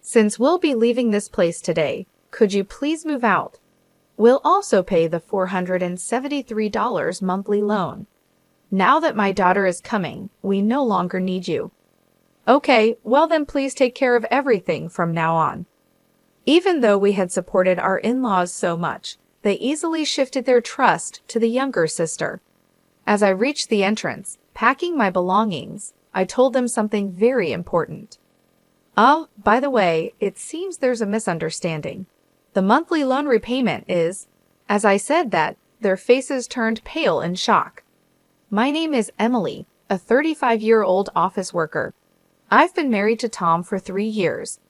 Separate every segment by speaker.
Speaker 1: Since we'll be leaving this place today, could you please move out? We'll also pay the $473 monthly loan. Now that my daughter is coming, we no longer need you. Okay, well then please take care of everything from now on. Even though we had supported our in-laws so much, they easily shifted their trust to the younger sister. As I reached the entrance, packing my belongings, I told them something very important. Oh, by the way, it seems there's a misunderstanding. The monthly loan repayment is... As I said that, their faces turned pale in shock. My name is Emily, a 35-year-old office worker. I've been married to Tom for 3 years.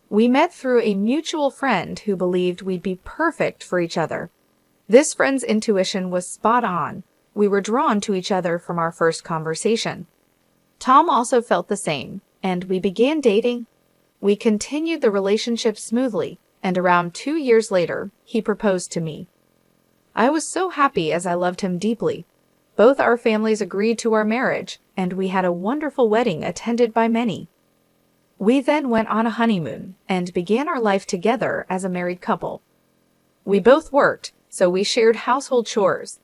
Speaker 1: We met through a mutual friend who believed we'd be perfect for each other. This friend's intuition was spot on. We were drawn to each other from our first conversation. Tom also felt the same, and we began dating. We continued the relationship smoothly, and around 2 years later, he proposed to me. I was so happy as I loved him deeply. Both our families agreed to our marriage, and we had a wonderful wedding attended by many. We then went on a honeymoon and began our life together as a married couple. We both worked, so we shared household chores.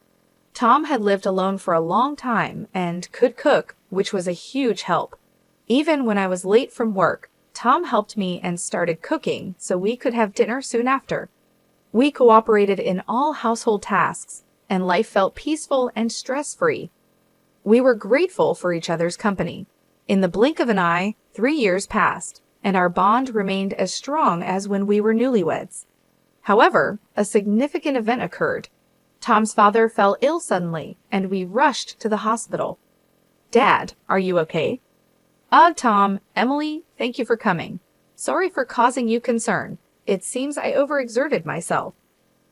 Speaker 1: Tom had lived alone for a long time and could cook, which was a huge help. Even when I was late from work, Tom helped me and started cooking so we could have dinner soon after. We cooperated in all household tasks, and life felt peaceful and stress-free. We were grateful for each other's company. In the blink of an eye, 3 years passed, and our bond remained as strong as when we were newlyweds. However, a significant event occurred. Tom's father fell ill suddenly, and we rushed to the hospital. Dad, are you okay? Tom, Emily, thank you for coming. Sorry for causing you concern. It seems I overexerted myself.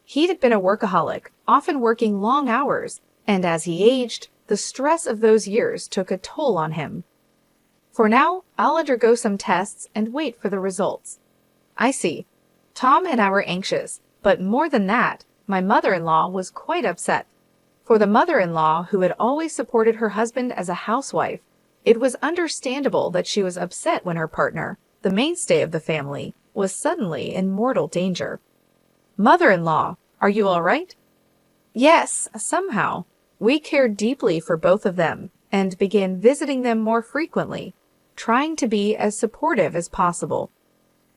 Speaker 1: He had been a workaholic, often working long hours, and as he aged, the stress of those years took a toll on him. For now, I'll undergo some tests and wait for the results. I see. Tom and I were anxious, but more than that, my mother-in-law was quite upset. For the mother-in-law who had always supported her husband as a housewife, it was understandable that she was upset when her partner, the mainstay of the family, was suddenly in mortal danger. Mother-in-law, are you all right? Yes, somehow. We cared deeply for both of them and began visiting them more frequently, trying to be as supportive as possible.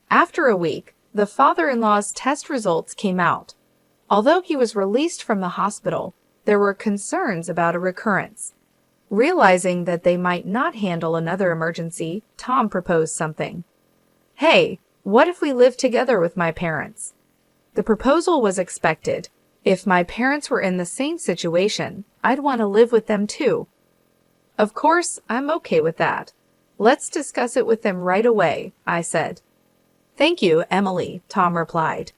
Speaker 1: After a week, the father-in-law's test results came out. Although he was released from the hospital, there were concerns about a recurrence. Realizing that they might not handle another emergency, Tom proposed something. Hey, what if we lived together with my parents? The proposal was expected. If my parents were in the same situation, I'd want to live with them too. Of course, I'm okay with that. Let's discuss it with them right away, I said. Thank you, Emily, Tom replied.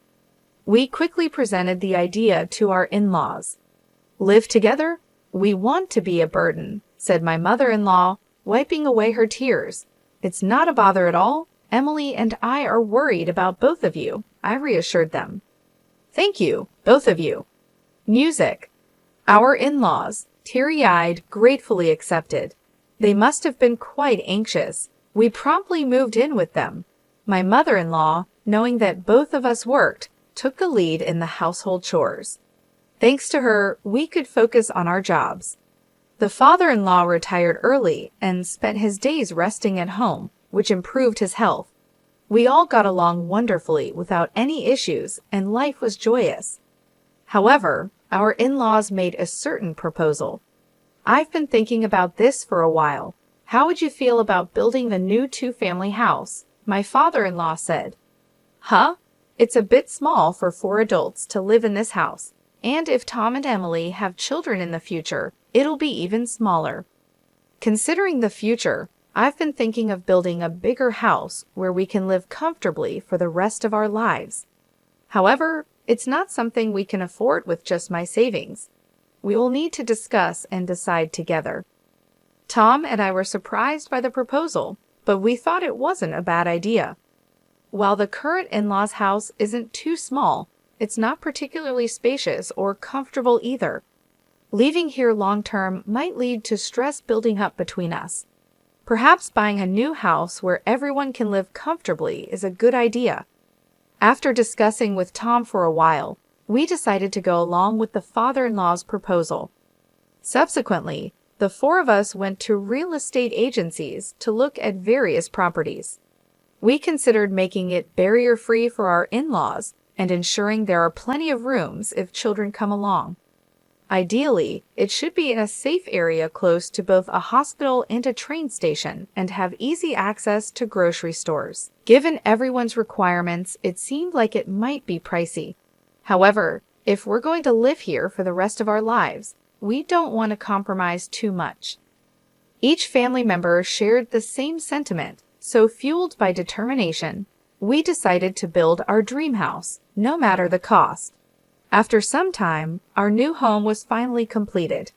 Speaker 1: We quickly presented the idea to our in-laws. Live together? We want to be a burden, said my mother-in-law, wiping away her tears. It's not a bother at all. Emily and I are worried about both of you, I reassured them. Thank you, both of you. Music. Our in-laws, teary-eyed, gratefully accepted. They must have been quite anxious. We promptly moved in with them. My mother-in-law, knowing that both of us worked, took the lead in the household chores. Thanks to her, we could focus on our jobs. The father-in-law retired early and spent his days resting at home, which improved his health. We all got along wonderfully without any issues, and life was joyous. However, our in-laws made a certain proposal. I've been thinking about this for a while. How would you feel about building the new 2-family house? My father-in-law said. Huh? It's a bit small for 4 adults to live in this house, and if Tom and Emily have children in the future, it'll be even smaller. Considering the future, I've been thinking of building a bigger house where we can live comfortably for the rest of our lives. However, it's not something we can afford with just my savings. We will need to discuss and decide together. Tom and I were surprised by the proposal, but we thought it wasn't a bad idea. While the current in-laws' house isn't too small, it's not particularly spacious or comfortable either. Leaving here long-term might lead to stress building up between us. Perhaps buying a new house where everyone can live comfortably is a good idea. After discussing with Tom for a while, we decided to go along with the father-in-law's proposal. Subsequently, the four of us went to real estate agencies to look at various properties. We considered making it barrier-free for our in-laws and ensuring there are plenty of rooms if children come along. Ideally, it should be in a safe area close to both a hospital and a train station and have easy access to grocery stores. Given everyone's requirements, it seemed like it might be pricey. However, if we're going to live here for the rest of our lives, we don't want to compromise too much. Each family member shared the same sentiment, so fueled by determination, we decided to build our dream house, no matter the cost. After some time, our new home was finally completed.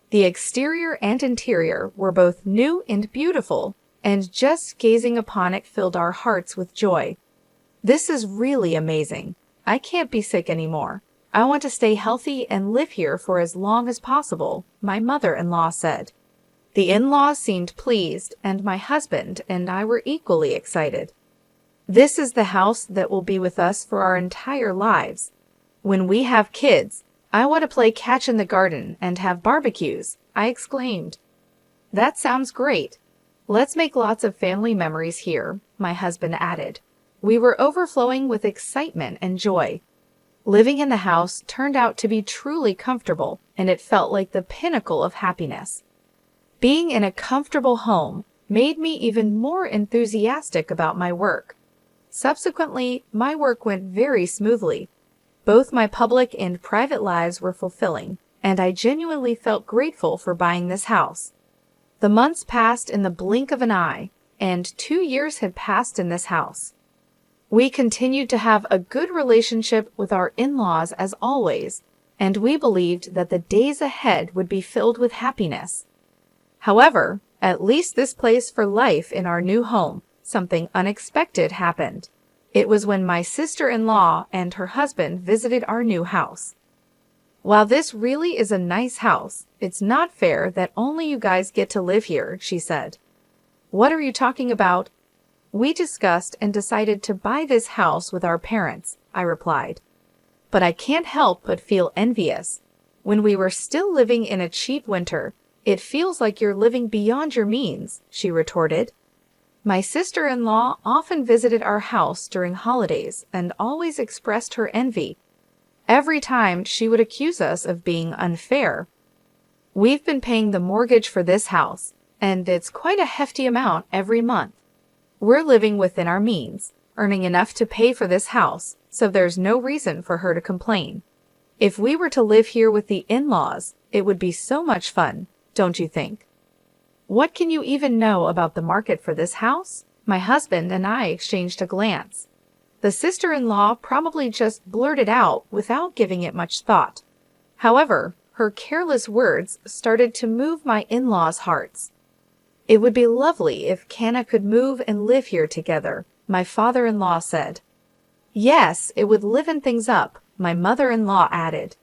Speaker 1: The exterior and interior were both new and beautiful, and just gazing upon it filled our hearts with joy. This is really amazing. I can't be sick anymore. I want to stay healthy and live here for as long as possible, my mother-in-law said. The in-laws seemed pleased, and my husband and I were equally excited. This is the house that will be with us for our entire lives. When we have kids, I want to play catch in the garden and have barbecues, I exclaimed. That sounds great. Let's make lots of family memories here, my husband added. We were overflowing with excitement and joy. Living in the house turned out to be truly comfortable, and it felt like the pinnacle of happiness. Being in a comfortable home made me even more enthusiastic about my work. Subsequently, my work went very smoothly. Both my public and private lives were fulfilling, and I genuinely felt grateful for buying this house. The months passed in the blink of an eye, and 2 years had passed in this house. We continued to have a good relationship with our in-laws as always, and we believed that the days ahead would be filled with happiness. However, at least this place for life in our new home, something unexpected happened. It was when my sister-in-law and her husband visited our new house. While this really is a nice house, it's not fair that only you guys get to live here, she said. What are you talking about? We discussed and decided to buy this house with our parents, I replied. But I can't help but feel envious. When we were still living in a cheap winter, it feels like you're living beyond your means, she retorted. My sister-in-law often visited our house during holidays and always expressed her envy. Every time she would accuse us of being unfair. We've been paying the mortgage for this house, and it's quite a hefty amount every month. We're living within our means, earning enough to pay for this house, so there's no reason for her to complain. If we were to live here with the in-laws, it would be so much fun, don't you think? What can you even know about the market for this house? My husband and I exchanged a glance. The sister-in-law probably just blurted out without giving it much thought. However, her careless words started to move my in-laws' hearts. It would be lovely if Kanna could move and live here together, my father-in-law said. Yes, it would liven things up, my mother-in-law added.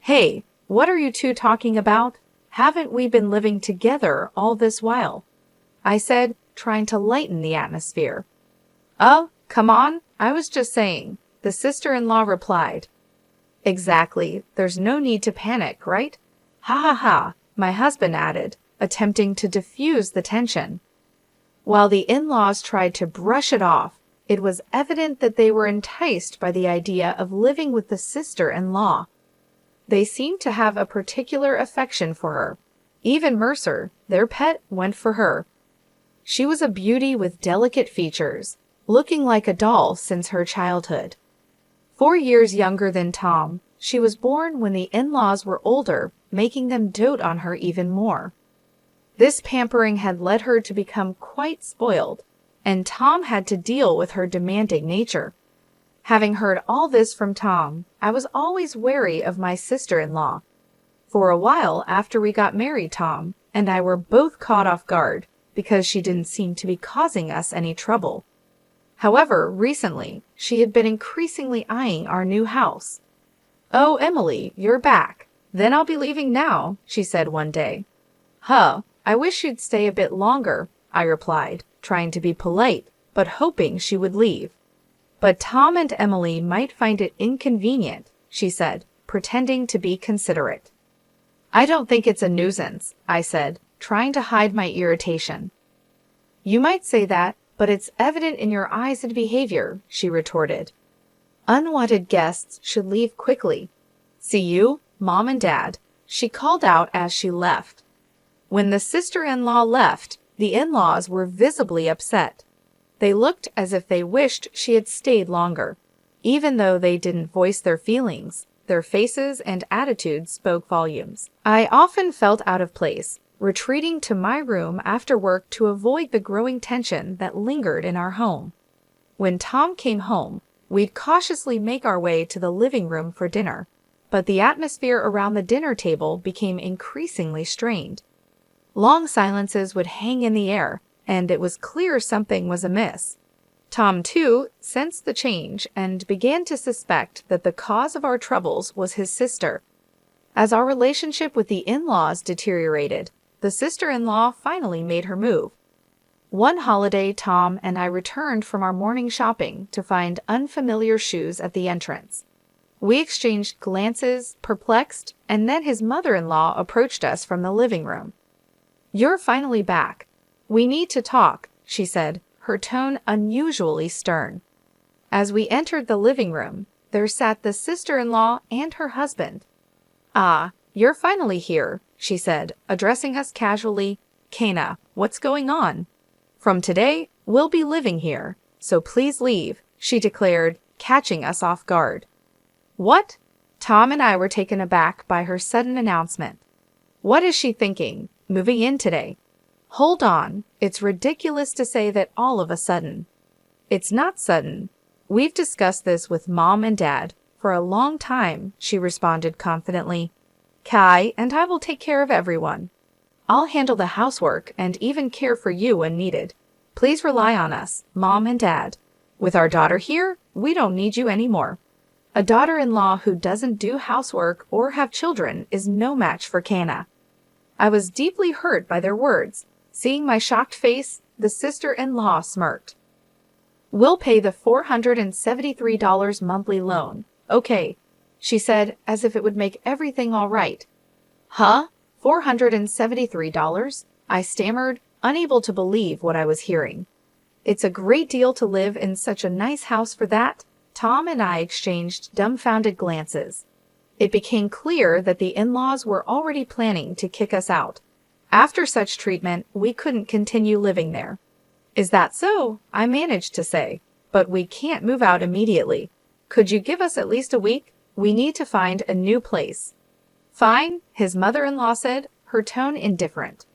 Speaker 1: Hey, what are you two talking about? Haven't we been living together all this while? I said, trying to lighten the atmosphere. Oh, come on, I was just saying, the sister-in-law replied. Exactly, there's no need to panic, right? Ha ha ha, my husband added, attempting to diffuse the tension. While the in-laws tried to brush it off, it was evident that they were enticed by the idea of living with the sister-in-law. They seemed to have a particular affection for her. Even Mercer, their pet, went for her. She was a beauty with delicate features, looking like a doll since her childhood. 4 years younger than Tom, she was born when the in-laws were older, making them dote on her even more. This pampering had led her to become quite spoiled, and Tom had to deal with her demanding nature. Having heard all this from Tom, I was always wary of my sister-in-law. For a while after we got married, Tom and I were both caught off guard because she didn't seem to be causing us any trouble. However, recently, she had been increasingly eyeing our new house. Oh, Emily, you're back. Then I'll be leaving now, she said one day. Huh, I wish you'd stay a bit longer. I replied, trying to be polite, but hoping she would leave. But Tom and Emily might find it inconvenient, she said, pretending to be considerate. I don't think it's a nuisance, I said, trying to hide my irritation. You might say that, but it's evident in your eyes and behavior, she retorted. Unwanted guests should leave quickly. See you, Mom and Dad, she called out as she left. When the sister-in-law left, the in-laws were visibly upset. They looked as if they wished she had stayed longer. Even though they didn't voice their feelings, their faces and attitudes spoke volumes. I often felt out of place, retreating to my room after work to avoid the growing tension that lingered in our home. When Tom came home, we'd cautiously make our way to the living room for dinner, but the atmosphere around the dinner table became increasingly strained. Long silences would hang in the air, and it was clear something was amiss. Tom, too, sensed the change and began to suspect that the cause of our troubles was his sister. As our relationship with the in-laws deteriorated, the sister-in-law finally made her move. One holiday, Tom and I returned from our morning shopping to find unfamiliar shoes at the entrance. We exchanged glances, perplexed, and then his mother-in-law approached us from the living room. You're finally back. We need to talk, she said, her tone unusually stern. As we entered the living room, there sat the sister-in-law and her husband. Ah, you're finally here, she said, addressing us casually. Kana, what's going on? From today, we'll be living here, so please leave, she declared, catching us off guard. What? Tom and I were taken aback by her sudden announcement. What is she thinking, moving in today? Hold on, it's ridiculous to say that all of a sudden. It's not sudden. We've discussed this with Mom and Dad for a long time, she responded confidently. Kai and I will take care of everyone. I'll handle the housework and even care for you when needed. Please rely on us, Mom and Dad. With our daughter here, we don't need you anymore. A daughter-in-law who doesn't do housework or have children is no match for Kana. I was deeply hurt by their words. Seeing my shocked face, the sister-in-law smirked. We'll pay the $473 monthly loan. Okay, she said, as if it would make everything all right. Huh? $473? I stammered, unable to believe what I was hearing. It's a great deal to live in such a nice house for that. Tom and I exchanged dumbfounded glances. It became clear that the in-laws were already planning to kick us out. After such treatment, we couldn't continue living there. Is that so? I managed to say. But we can't move out immediately. Could you give us at least a week? We need to find a new place. Fine, his mother-in-law said, her tone indifferent.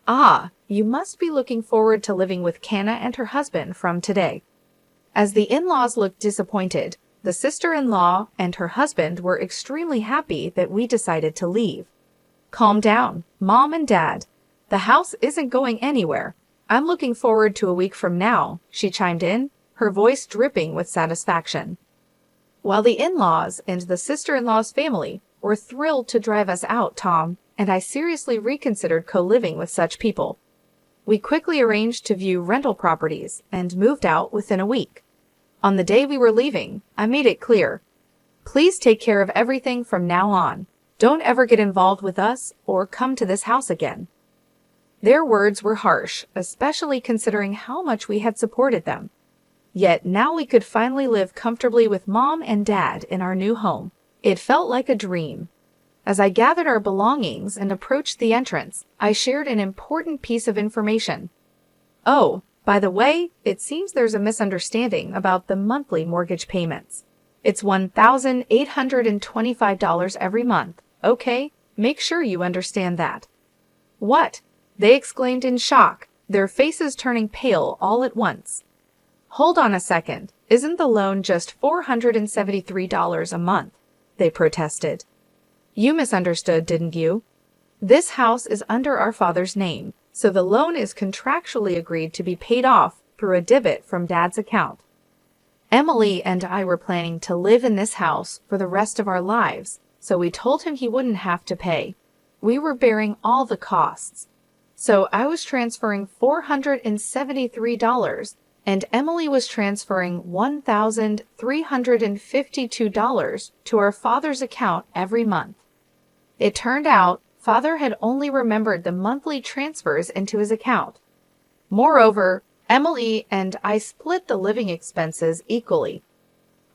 Speaker 1: Ah, you must be looking forward to living with Kana and her husband from today. As the in-laws looked disappointed, the sister-in-law and her husband were extremely happy that we decided to leave. Calm down, Mom and Dad. The house isn't going anywhere. I'm looking forward to a week from now, she chimed in, her voice dripping with satisfaction. While the in-laws and the sister-in-law's family were thrilled to drive us out, Tom and I seriously reconsidered co-living with such people. We quickly arranged to view rental properties and moved out within a week. On the day we were leaving, I made it clear. Please take care of everything from now on. Don't ever get involved with us or come to this house again. Their words were harsh, especially considering how much we had supported them. Yet now we could finally live comfortably with Mom and Dad in our new home. It felt like a dream. As I gathered our belongings and approached the entrance, I shared an important piece of information. Oh, by the way, it seems there's a misunderstanding about the monthly mortgage payments. It's $1,825 every month, okay? Make sure you understand that. What? They exclaimed in shock, their faces turning pale all at once. Hold on a second, isn't the loan just $473 a month? They protested. You misunderstood, didn't you? This house is under our father's name, so the loan is contractually agreed to be paid off through a debit from Dad's account. Emily and I were planning to live in this house for the rest of our lives, so we told him he wouldn't have to pay. We were bearing all the costs. So I was transferring $473, and Emily was transferring $1,352 to our father's account every month. It turned out father had only remembered the monthly transfers into his account. Moreover, Emily and I split the living expenses equally.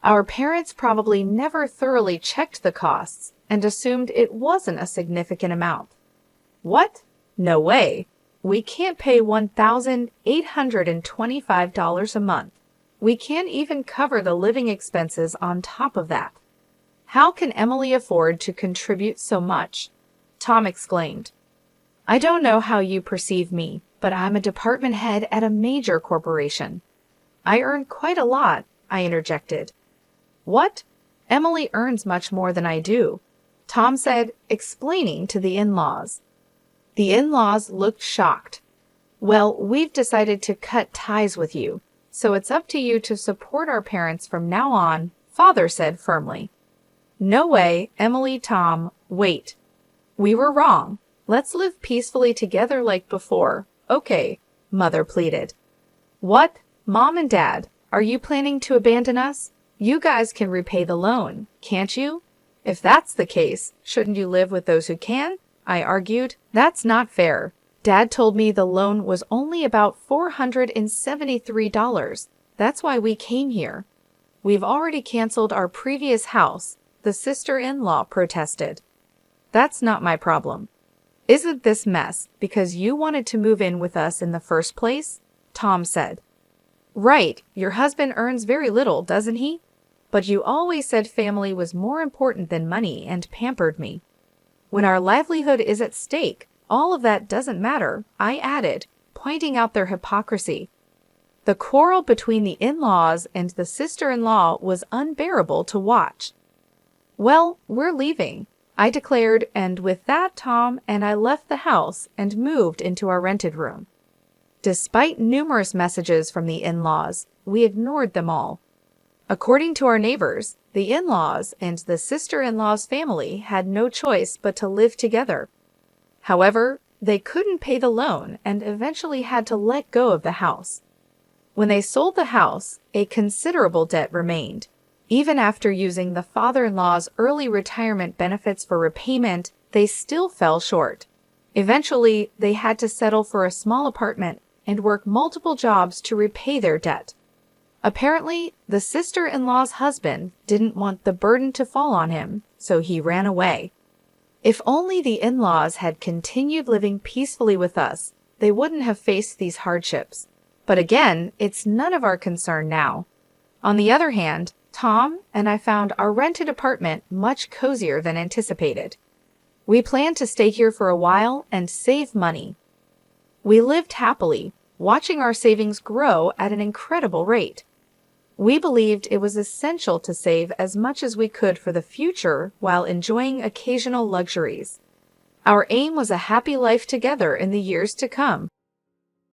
Speaker 1: Our parents probably never thoroughly checked the costs and assumed it wasn't a significant amount. What? No way. We can't pay $1,825 a month. We can't even cover the living expenses on top of that. How can Emily afford to contribute so much? Tom exclaimed. I don't know how you perceive me, but I'm a department head at a major corporation. I earn quite a lot, I interjected. What? Emily earns much more than I do, Tom said, explaining to the in-laws. The in-laws looked shocked. Well, we've decided to cut ties with you, so it's up to you to support our parents from now on, father said firmly. No way, Emily, Tom, wait. We were wrong. Let's live peacefully together like before. Okay, mother pleaded. What? Mom and Dad, are you planning to abandon us? You guys can repay the loan, can't you? If that's the case, shouldn't you live with those who can? I argued. That's not fair. Dad told me the loan was only about $473. That's why we came here. We've already canceled our previous house, the sister-in-law protested. That's not my problem. Isn't this mess because you wanted to move in with us in the first place? Tom said. Right, your husband earns very little, doesn't he? But you always said family was more important than money and pampered me. When our livelihood is at stake, all of that doesn't matter, I added, pointing out their hypocrisy. The quarrel between the in-laws and the sister-in-law was unbearable to watch. Well, we're leaving, I declared, and with that Tom and I left the house and moved into our rented room. Despite numerous messages from the in-laws, we ignored them all. According to our neighbors, the in-laws and the sister-in-law's family had no choice but to live together. However, they couldn't pay the loan and eventually had to let go of the house. When they sold the house, a considerable debt remained. Even after using the father-in-law's early retirement benefits for repayment, they still fell short. Eventually, they had to settle for a small apartment and work multiple jobs to repay their debt. Apparently, the sister-in-law's husband didn't want the burden to fall on him, so he ran away. If only the in-laws had continued living peacefully with us, they wouldn't have faced these hardships. But again, it's none of our concern now. On the other hand, Tom and I found our rented apartment much cozier than anticipated. We planned to stay here for a while and save money. We lived happily, watching our savings grow at an incredible rate. We believed it was essential to save as much as we could for the future while enjoying occasional luxuries. Our aim was a happy life together in the years to come.